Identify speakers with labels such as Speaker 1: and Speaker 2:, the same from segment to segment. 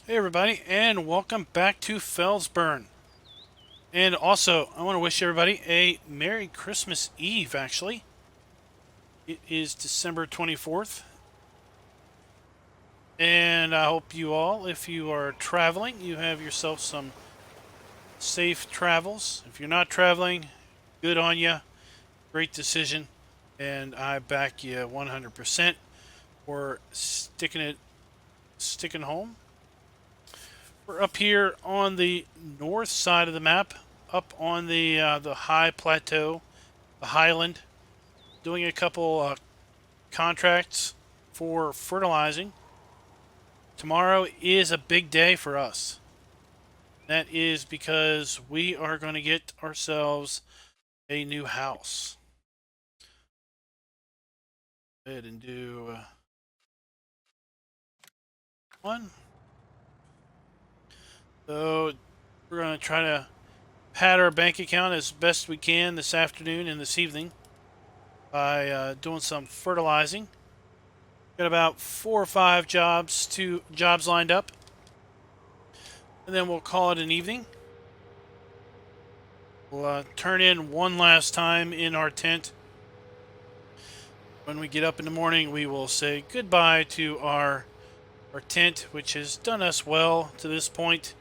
Speaker 1: Hey everybody, and welcome back to Felsbrunn. And also, I want to wish everybody a Merry Christmas Eve, actually. It is December 24th. And I hope you all, if you are traveling, you have yourself some safe travels. If you're not traveling, good on you. Great decision. And I back you 100% for sticking home. We're up here on the north side of the map, up on the high plateau, the highland, doing a couple contracts for fertilizing. Tomorrow is a big day for us. That is because we are going to get ourselves a new house. Go ahead and do one. So we're going to try to pad our bank account as best we can this afternoon and this evening by doing some fertilizing. Got about 4 or 5 jobs lined up, and then we'll call it an evening. We'll turn in one last time in our tent. When we get up in the morning, we will say goodbye to our tent, which has done us well to this point.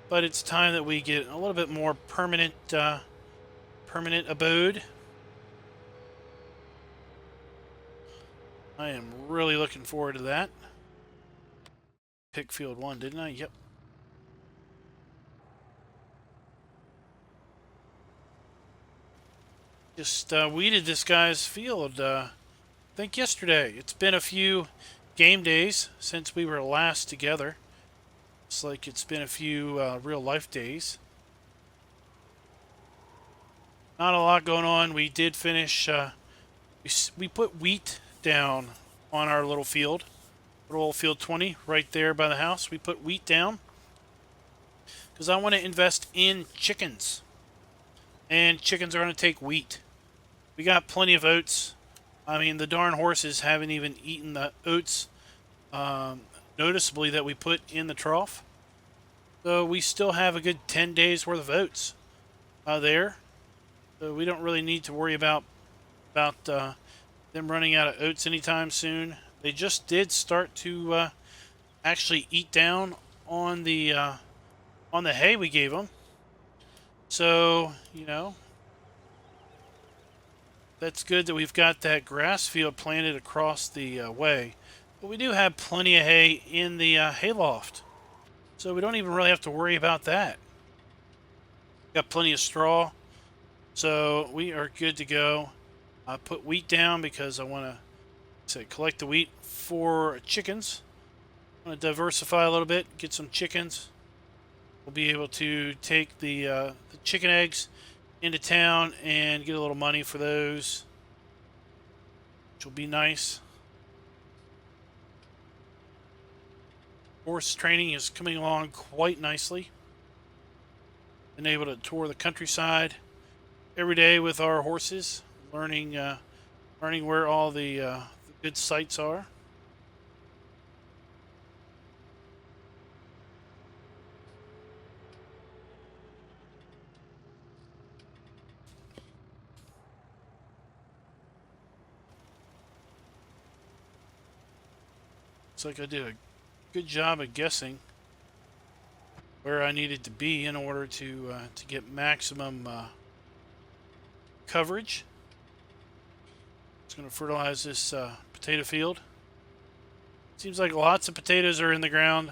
Speaker 1: But it's time that we get a little bit more permanent abode. I am really looking forward to that. Pick field 1, didn't I? Yep. Just weeded this guy's field, I think yesterday. It's been a few game days since we were last together. It's like it's been a few real life days. Not a lot going on. We did finish, we put wheat down on our little field. Little field 20 right there by the house. We put wheat down because I want to invest in chickens. And chickens are going to take wheat. We got plenty of oats. I mean, the darn horses haven't even eaten the oats noticeably that we put in the trough. So we still have a good 10 days worth of oats there. So we don't really need to worry about them running out of oats anytime soon. They just did start to actually eat down on the hay we gave them. So, you know, that's good that we've got that grass field planted across the way. But we do have plenty of hay in the hayloft. So we don't even really have to worry about that. Got plenty of straw. So we are good to go. I put wheat down because I want to collect the wheat for chickens. I want to diversify a little bit, get some chickens. We'll be able to take the chicken eggs into town and get a little money for those, which will be nice. Horse training is coming along quite nicely. Been able to tour the countryside every day with our horses, learning where all the good sites are. Looks like I did a good job of guessing where I needed to be in order to get maximum coverage. It's going to fertilize this potato field. Seems like lots of potatoes are in the ground.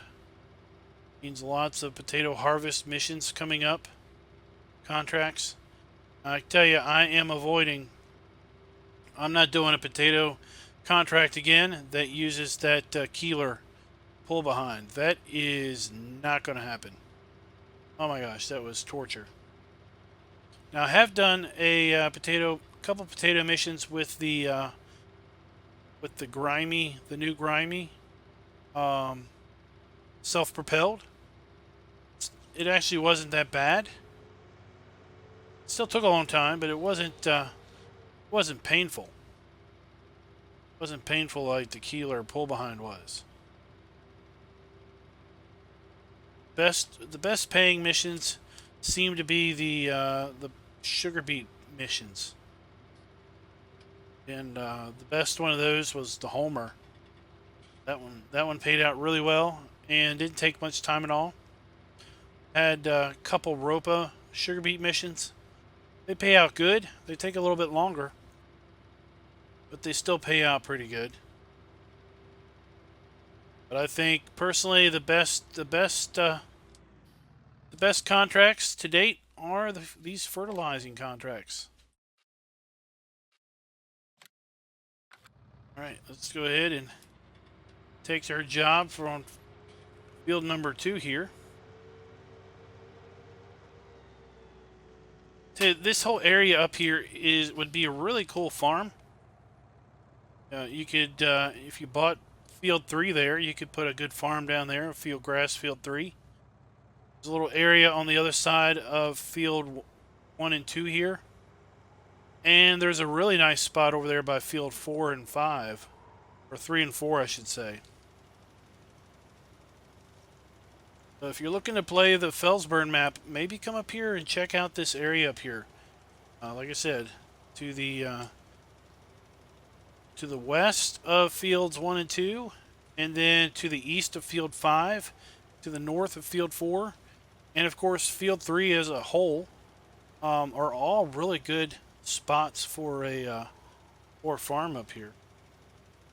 Speaker 1: Means lots of potato harvest missions coming up. Contracts. I tell you, I'm not doing a potato contract again that uses that Keeler pull behind. That is not going to happen. Oh my gosh, that was torture. Now I have done a couple potato missions with the new grimy, self-propelled. It actually wasn't that bad. It still took a long time, but it wasn't painful. It wasn't painful like the Keeler pull behind was. the best paying missions seem to be the sugar beet missions, and the best one of those was the Homer. That one paid out really well and didn't take much time at all. Had a couple Ropa sugar beet missions. They pay out good. They take a little bit longer, but they still pay out pretty good. But I think personally the best contracts to date are these fertilizing contracts. All right, let's go ahead and take our job for on field number 2 here. This whole area up here would be a really cool farm. You could, if you bought field 3 there, you could put a good farm down there, field grass field 3. There's a little area on the other side of field 1 and 2 here. And there's a really nice spot over there by field 4 and 5. Or 3 and 4, I should say. So if you're looking to play the Felsbrunn map, maybe come up here and check out this area up here. Like I said, to the west of fields 1 and 2, and then to the east of field 5, to the north of field 4, and of course field 3 as a whole are all really good spots for a farm up here.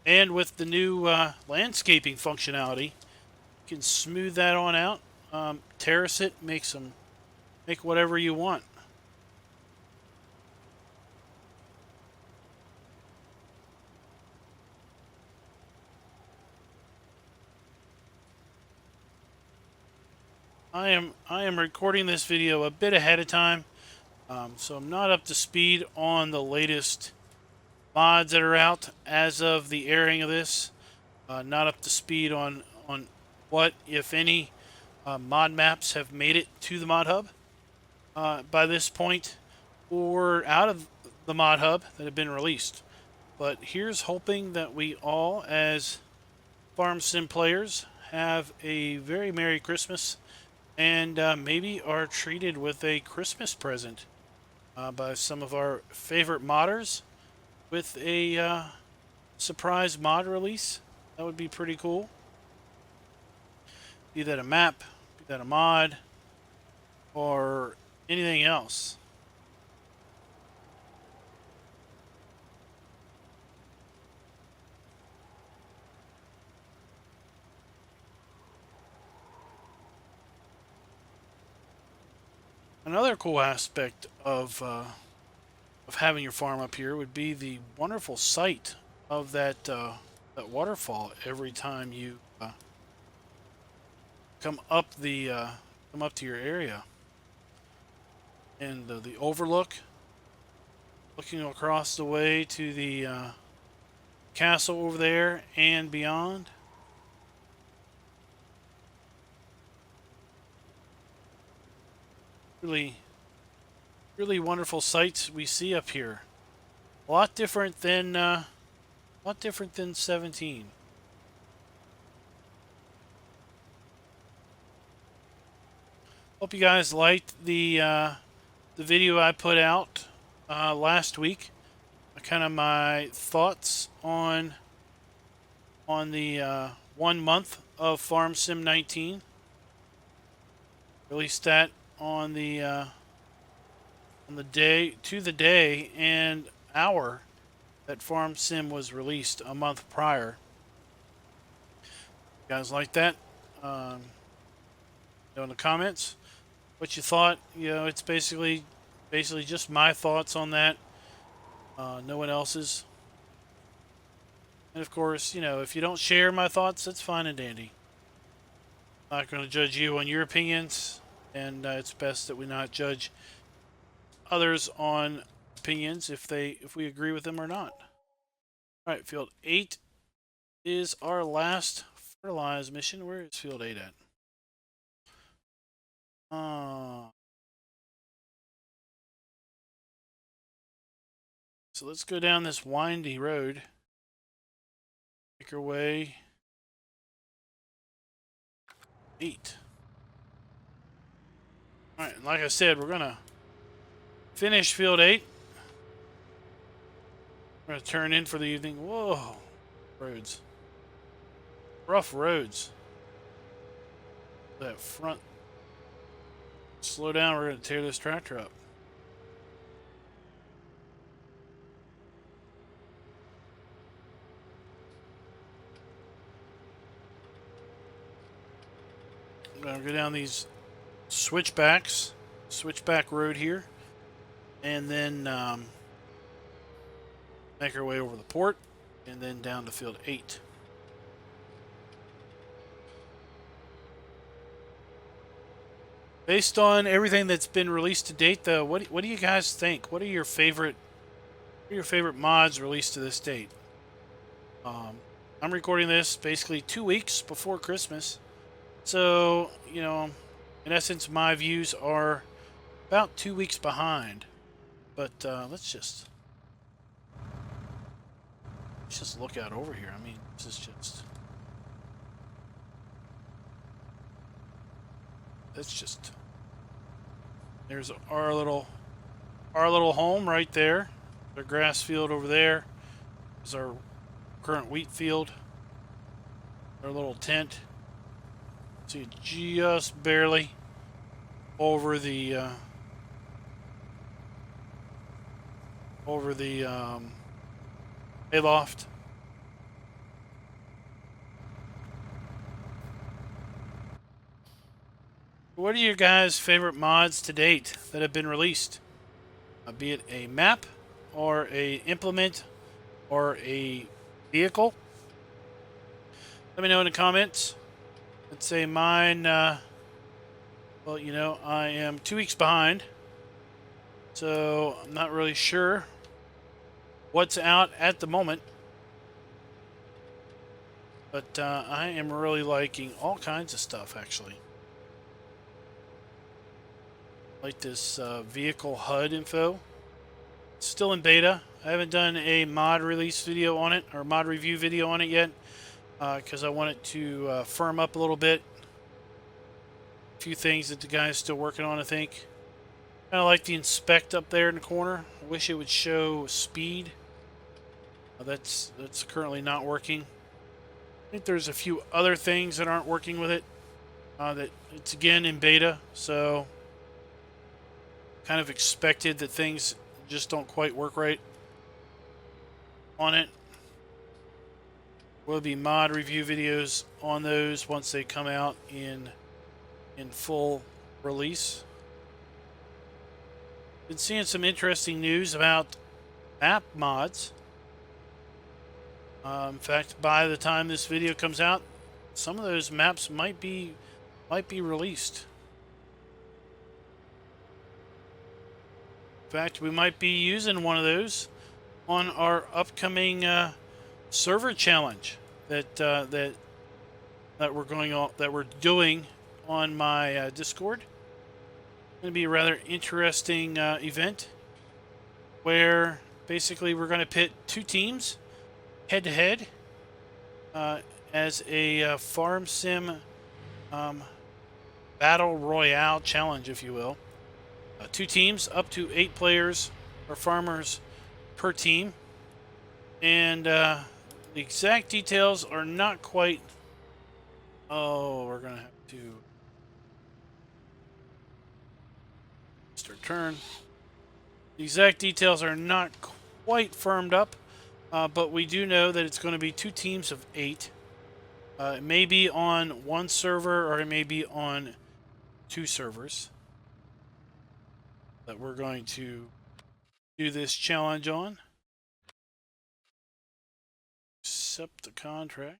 Speaker 1: And with the new landscaping functionality, you can smooth that on out, terrace it, make whatever you want. I am recording this video a bit ahead of time, so I'm not up to speed on the latest mods that are out as of the airing of this. Not up to speed on what, if any, mod maps have made it to the mod hub by this point, or out of the mod hub that have been released. But here's hoping that we all, as Farm Sim players, have a very Merry Christmas, and maybe are treated with a Christmas present by some of our favorite modders with a surprise mod release. That would be pretty cool. Be that a map, be that a mod, or anything else. Another cool aspect of having your farm up here would be the wonderful sight of that waterfall every time you come up to your area, and the overlook, looking across the way to the castle over there and beyond. Really wonderful sights we see up here. A lot different than 17. Hope you guys liked the video I put out last week. Kind of my thoughts on the 1 month of Farm Sim 19. Released that on the day and hour that Farm Sim was released a month prior. You guys like that? In the comments, what you thought. It's basically just my thoughts on that. No one else's. And of course, if you don't share my thoughts, that's fine and dandy. I'm not going to judge you on your opinions, and it's best that we not judge others on opinions if we agree with them or not. All right, field 8 is our last fertilize mission. Where is field 8 at? So let's go down this windy road. Make our way 8. Alright, like I said, we're going to finish field 8. We're going to turn in for the evening. Whoa. Roads. Rough roads. That front. Slow down, we're going to tear this tractor up. I'm going to go down these switchback road here, and then make our way over the port, and then down to field 8. Based on everything that's been released to date, though, what do you guys think? What are your favorite mods released to this date? I'm recording this basically 2 weeks before Christmas, so you know, in essence, my views are about 2 weeks behind. But let's just look out over here. I mean, this is just. There's our little home right there. The grass field over there is our current wheat field. Our little tent. See, just barely over the hayloft. What are your guys' favorite mods to date that have been released? Be it a map, or a implement, or a vehicle? Let me know in the comments. Let's say mine, well, you know, I am 2 weeks behind, so I'm not really sure what's out at the moment. But I am really liking all kinds of stuff, actually. Like this vehicle HUD info. It's still in beta. I haven't done a mod release video on it, or mod review video on it yet, because I want it to firm up a little bit. A few things that the guy's still working on, I think. Kind of like the inspect up there in the corner. I wish it would show speed. That's currently not working. I think there's a few other things that aren't working with it. That it's again in beta, so kind of expected that things just don't quite work right on it. Will be mod review videos on those once they come out in full release. Been seeing some interesting news about map mods. In fact, by the time this video comes out, some of those maps might be released. In fact, we might be using one of those on our upcoming server challenge that we're doing on my Discord. It's going to be a rather interesting event where basically we're going to pit 2 teams head to head as a farm sim battle royale challenge, if you will. 2 teams, up to 8 players or farmers per team, and the exact details are not quite. Oh, we're gonna have to start turn. The exact details are not quite firmed up, but we do know that it's going to be 2 teams of 8. It may be on 1 server, or it may be on 2 servers that we're going to do this challenge on. Accept the contract.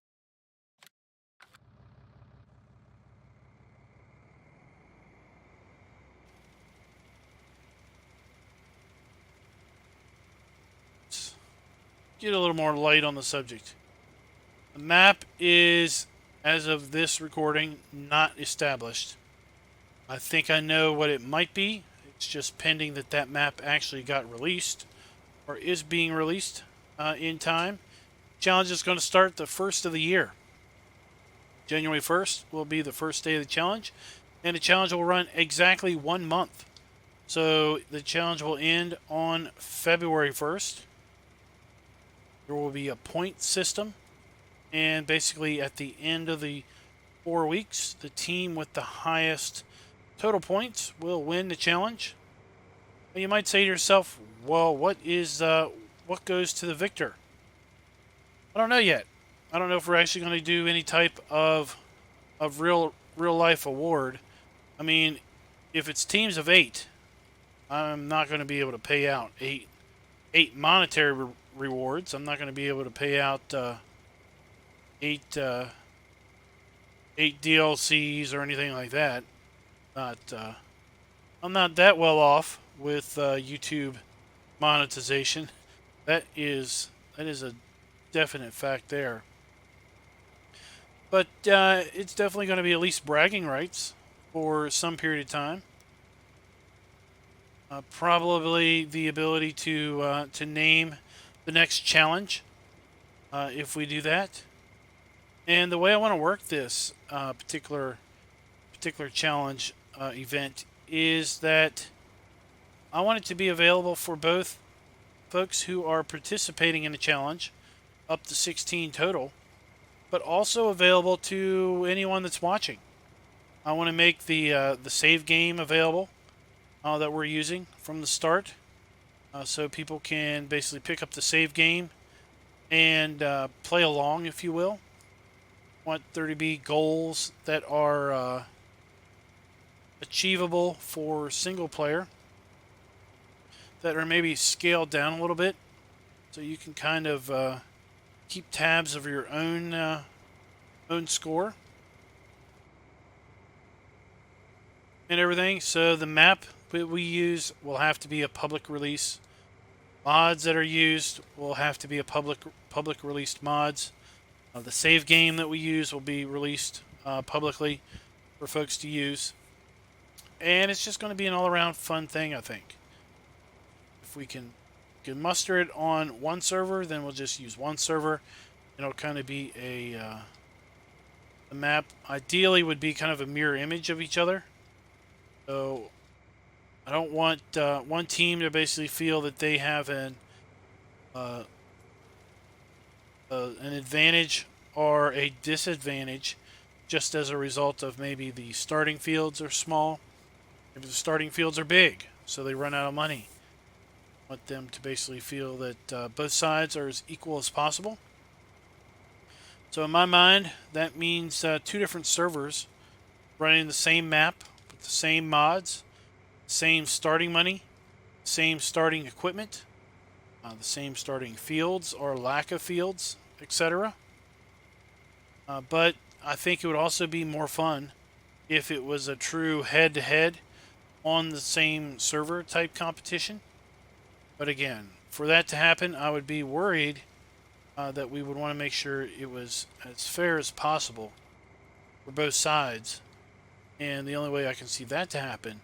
Speaker 1: Let's get a little more light on the subject. The map is, as of this recording, not established. I think I know what it might be. It's just pending that map actually got released, or is being released in time. Challenge is going to start the 1st of the year. January 1st will be the first day of the challenge, And the challenge will run exactly 1 month. So the challenge will end on February 1st. There will be a point system. And basically at the end of the 4 weeks, the team with the highest total points will win the challenge. And you might say to yourself, well, what goes to the victor? I don't know yet. I don't know if we're actually going to do any type of real life award. I mean, if it's teams of 8, I'm not going to be able to pay out eight monetary rewards. I'm not going to be able to pay out eight DLCs or anything like that. I'm not that well off with YouTube monetization. That is a definite fact there. But it's definitely going to be at least bragging rights for some period of time. Probably the ability to name the next challenge if we do that. And the way I want to work this particular challenge event is that I want it to be available for both folks who are participating in the challenge, up to 16 total, but also available to anyone that's watching. I want to make the save game available that we're using from the start, so people can basically pick up the save game and play along, if you will. I want there to be goals that are achievable for single player that are maybe scaled down a little bit, so you can kind of keep tabs of your own score and everything. So the map that we use will have to be a public release. Mods that are used will have to be a public released mods. The save game that we use will be released publicly for folks to use. And it's just going to be an all-around fun thing, I think. If we can muster it on one server, then we'll just use one server. It'll kind of be the map ideally would be kind of a mirror image of each other. So I don't want one team to basically feel that they have an advantage or a disadvantage just as a result of maybe the starting fields are small. Maybe the starting fields are big, so they run out of money. I want them to basically feel that both sides are as equal as possible. So in my mind, that means 2 different servers running the same map with the same mods, same starting money, same starting equipment, the same starting fields or lack of fields, etc. But I think it would also be more fun if it was a true head-to-head on the same server type competition. But again, for that to happen, I would be worried that we would want to make sure it was as fair as possible for both sides. And the only way I can see that to happen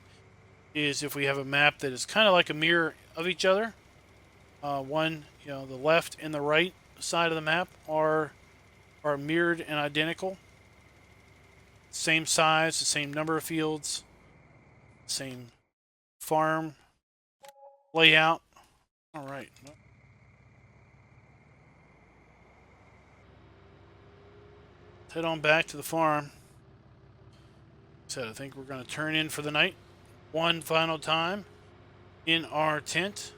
Speaker 1: is if we have a map that is kind of like a mirror of each other. One, the left and the right side of the map are mirrored and identical. Same size, the same number of fields, same farm layout. All right. Let's head on back to the farm. So I think we're going to turn in for the night one final time in our tent.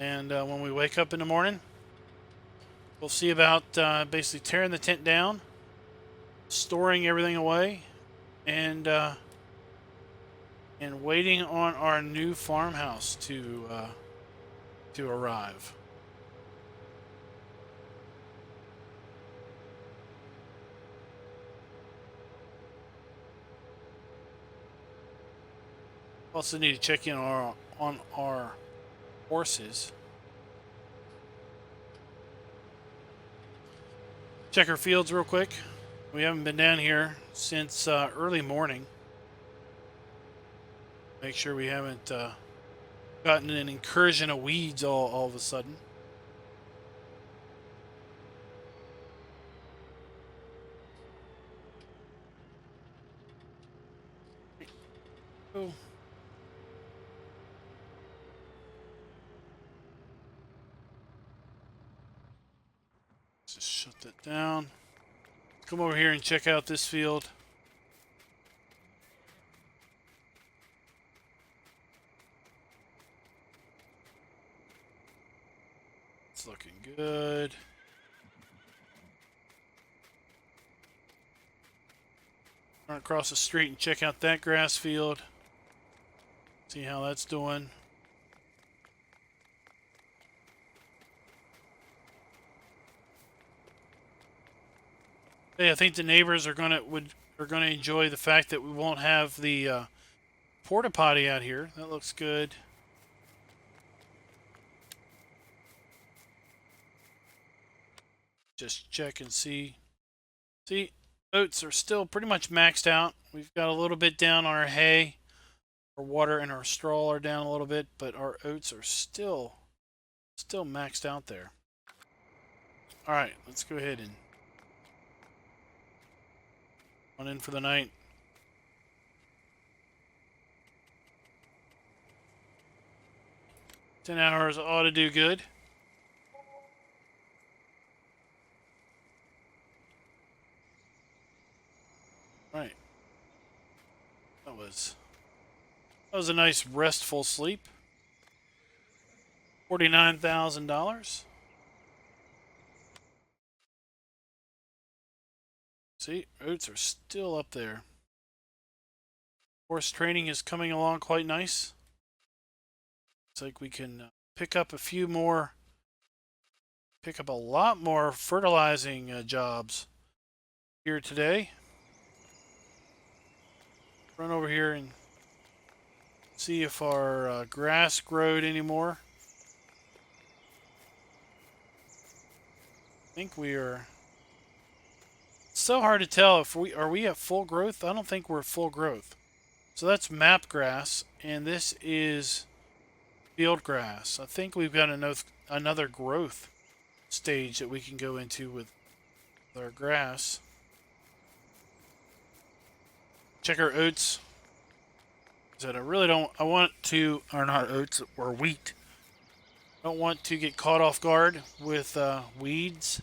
Speaker 1: And when we wake up in the morning, we'll see about basically tearing the tent down, storing everything away, and waiting on our new farmhouse to arrive. Also need to check in on our horses. Check our fields real quick. We haven't been down here since early morning. Make sure we haven't gotten an incursion of weeds all of a sudden. go. Just shut that down. Come over here and check out this field. It's looking good. Run across the street and check out that grass field. See how that's doing. Hey, I think the neighbors are gonna enjoy the fact that we won't have the porta potty out here. That looks good. Just check and see. See, oats are still pretty much maxed out. We've got a little bit down on our hay. Our water and our straw are down a little bit, but our oats are still maxed out there. All right, let's go ahead and on in for the night. $10 hours ought to do good. Right. That was a nice restful sleep. $49,000. See, oats are still up there. Horse training is coming along quite nice. It's like we can pick up a lot more fertilizing jobs here today. Run over here and see if our grass growed anymore. I think we are. It's so hard to tell if are we at full growth. I don't think we're full growth. So that's map grass, and this is field grass. I think we've got another growth stage that we can go into with our grass. Check our oats. That I really don't. I want to, or not oats, or wheat. I don't want to get caught off guard with weeds.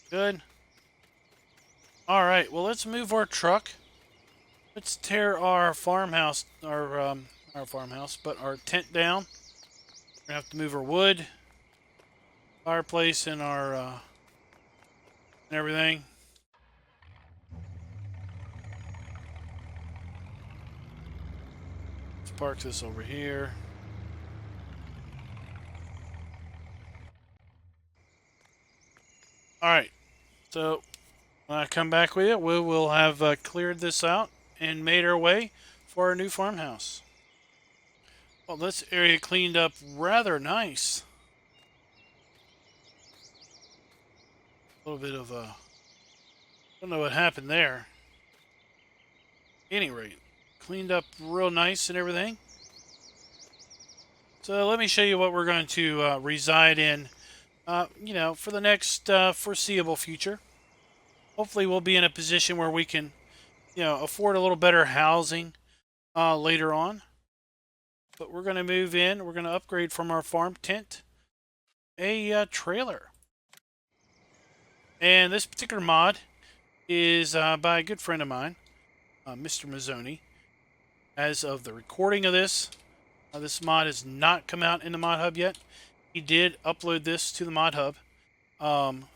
Speaker 1: Good. All right. Well, let's move our truck. Let's tear our farmhouse, our farmhouse, but our tent down. We're gonna have to move our wood, fireplace, and our and everything. Let's park this over here. All right. So when I come back with you, we will have cleared this out and made our way for our new farmhouse. Well, this area cleaned up rather nice. A little bit of I don't know what happened there. At any rate, cleaned up real nice and everything. So let me show you what we're going to reside in, for the next foreseeable future. Hopefully we'll be in a position where we can, afford a little better housing later on. But we're going to move in. We're going to upgrade from our farm tent a trailer. And this particular mod is by a good friend of mine, Mr. Mazzoni. As of the recording of this, this mod has not come out in the mod hub yet. He did upload this to the mod hub.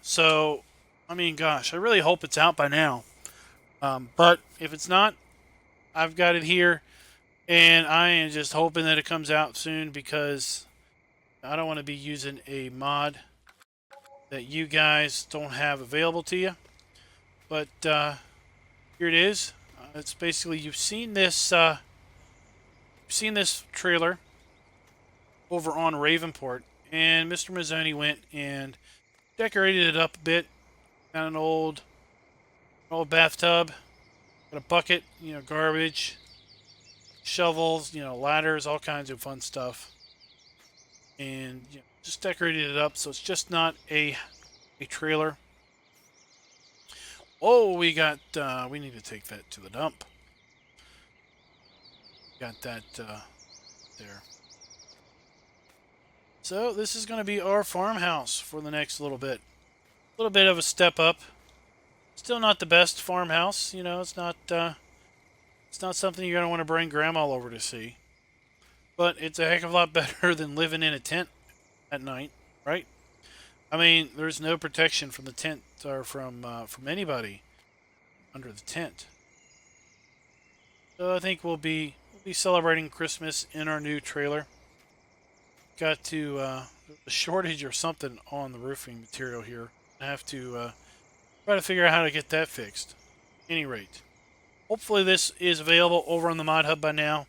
Speaker 1: So, I mean, gosh, I really hope it's out by now. But if it's not, I've got it here. And I am just hoping that it comes out soon because I don't want to be using a mod that you guys don't have available to you. But here it is. It's basically you've seen this trailer over on Ravenport, and Mr. Mazzoni went and decorated it up a bit. Got an old bathtub, got a bucket, garbage, shovels, ladders, all kinds of fun stuff, and just decorated it up so it's just not a trailer. Oh, we got, we need to take that to the dump. Got that, there. So this is going to be our farmhouse for the next little bit. A little bit of a step up. Still not the best farmhouse. You know, it's not something you're going to want to bring grandma over to see. But it's a heck of a lot better than living in a tent at night, right? I mean, there's no protection from the tent or from anybody under the tent. So I think we'll be celebrating Christmas in our new trailer. Got to a shortage or something on the roofing material here. I have to try to figure out how to get that fixed. At any rate, hopefully this is available over on the Mod Hub by now.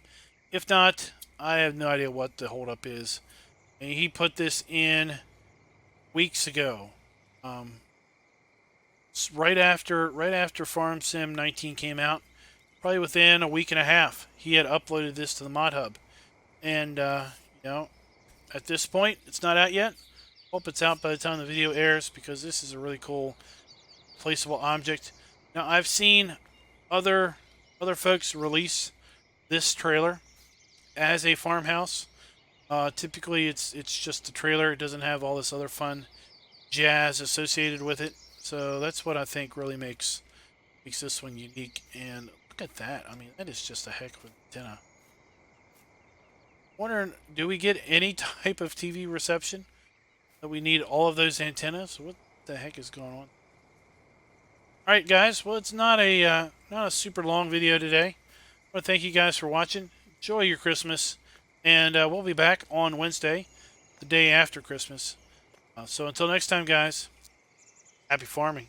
Speaker 1: If not, I have no idea what the holdup is. And he put this in weeks ago, right after Farm Sim 19 came out. Probably within a week and a half, he had uploaded this to the Mod Hub, and you know, at this point, it's not out yet. Hope it's out by the time the video airs because this is a really cool placeable object. Now I've seen other folks release this trailer as a farmhouse. Typically, it's just a trailer. It doesn't have all this other fun jazz associated with it. So that's what I think really makes this one unique. And look at that. I mean, that is just a heck of an antenna. Wondering, do we get any type of TV reception that we need all of those antennas? What the heck is going on? All right, guys. Well, it's not a super long video today. I want to thank you guys for watching. Enjoy your Christmas, and we'll be back on Wednesday, the day after Christmas. So until next time, guys. Happy farming.